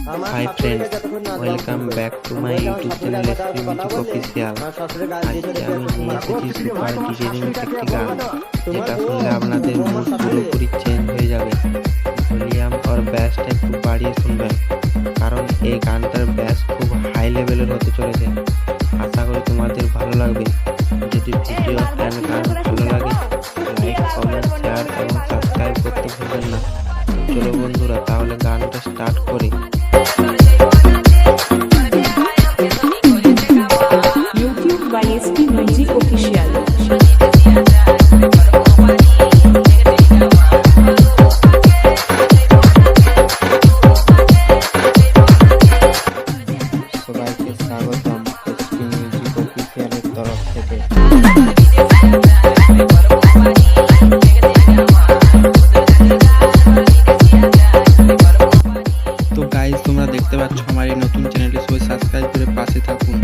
Hi friends, welcome back to my YouTube channel SP music official. আজকে আমি নিয়ে এসেছি সুপার ডিজাইনিং একটি গান, যেটা শুনলে আপনাদের মুড পুরোপুরি চেঞ্জ হয়ে যাবে। ভলিউম আর ব্যাসটা একটু বাড়িয়ে শুনবেন, কারণ এই গানটার ব্যাস খুব হাই লেভেলের হতে চলেছে। আশা করি তোমাদের ভালো লাগবে। যদি ভিডিও অ্যান্ড গান ভালো লাগে, লাইক, কমেন্ট, শেয়ার এবং সাবস্ক্রাইব করতে ভুলবেন না। চলো বন্ধুরা, তাহলে গানটা স্টার্ট করি। YouTube by SP Music Official। সবাইকে স্বাগতম এসপি মিউজিক অফিসিয়ালের তরফ থেকে। তো গাইস, তোমরা দেখতে পাচ্ছ আমার এই নতুন চ্যানেলটি, সবাই সাবস্ক্রাইব করে পাশে থাকুন।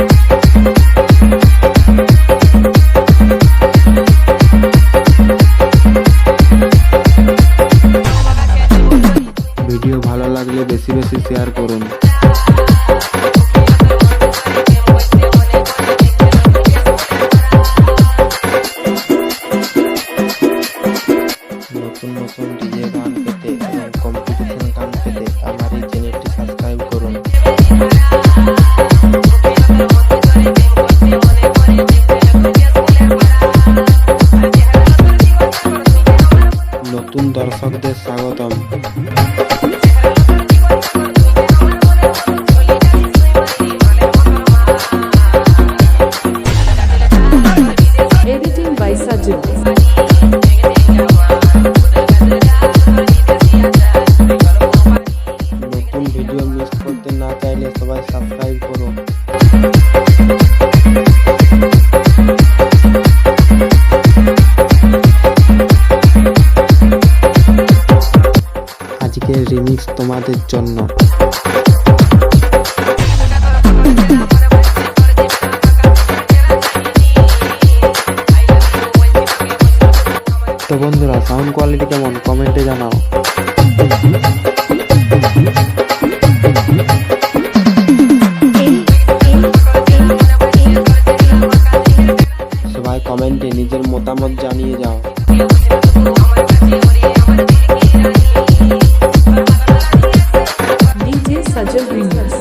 ভিডিও ভালো লাগলে বেশি বেশি শেয়ার করুন। নতুন নতুন ডিজে গান পেতে এবং কম্পিটিশন গান পেতে আমার এই চ্যানেলটি সাবস্ক্রাইব করুন। নতুন দর্শকদের স্বাগতম। Editing by Sajid। নতুন ভিডিও মিস করতে না চাইলে সবাই সাবস্ক্রাইব করুন। আজকের রিমিক্স তোমাদের জন্য। তো বন্ধুরা, সাউন্ড কোয়ালিটি কেমন কমেন্টে জানাও। সবাই কমেন্টে নিজের মতামত জানিয়ে যাও। DJ Sajid Remix।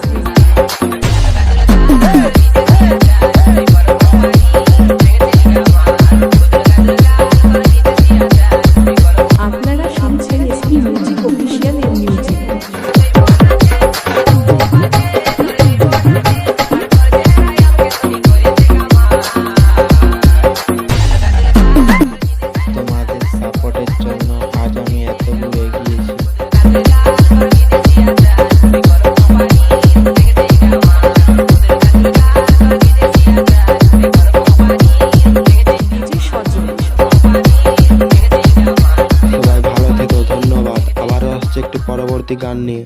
আপনারা শুনছেন এসপি মিউজিক অফিসিয়াল এর মিউজিক। তোমাদের সাপোর্টের জন্য আজ আমি এত দূর এগিয়েছি। DJ সজল। সবাই ভালো থেকো, ধন্যবাদ। আবারও আসছে একটি পরবর্তী গান নিয়ে।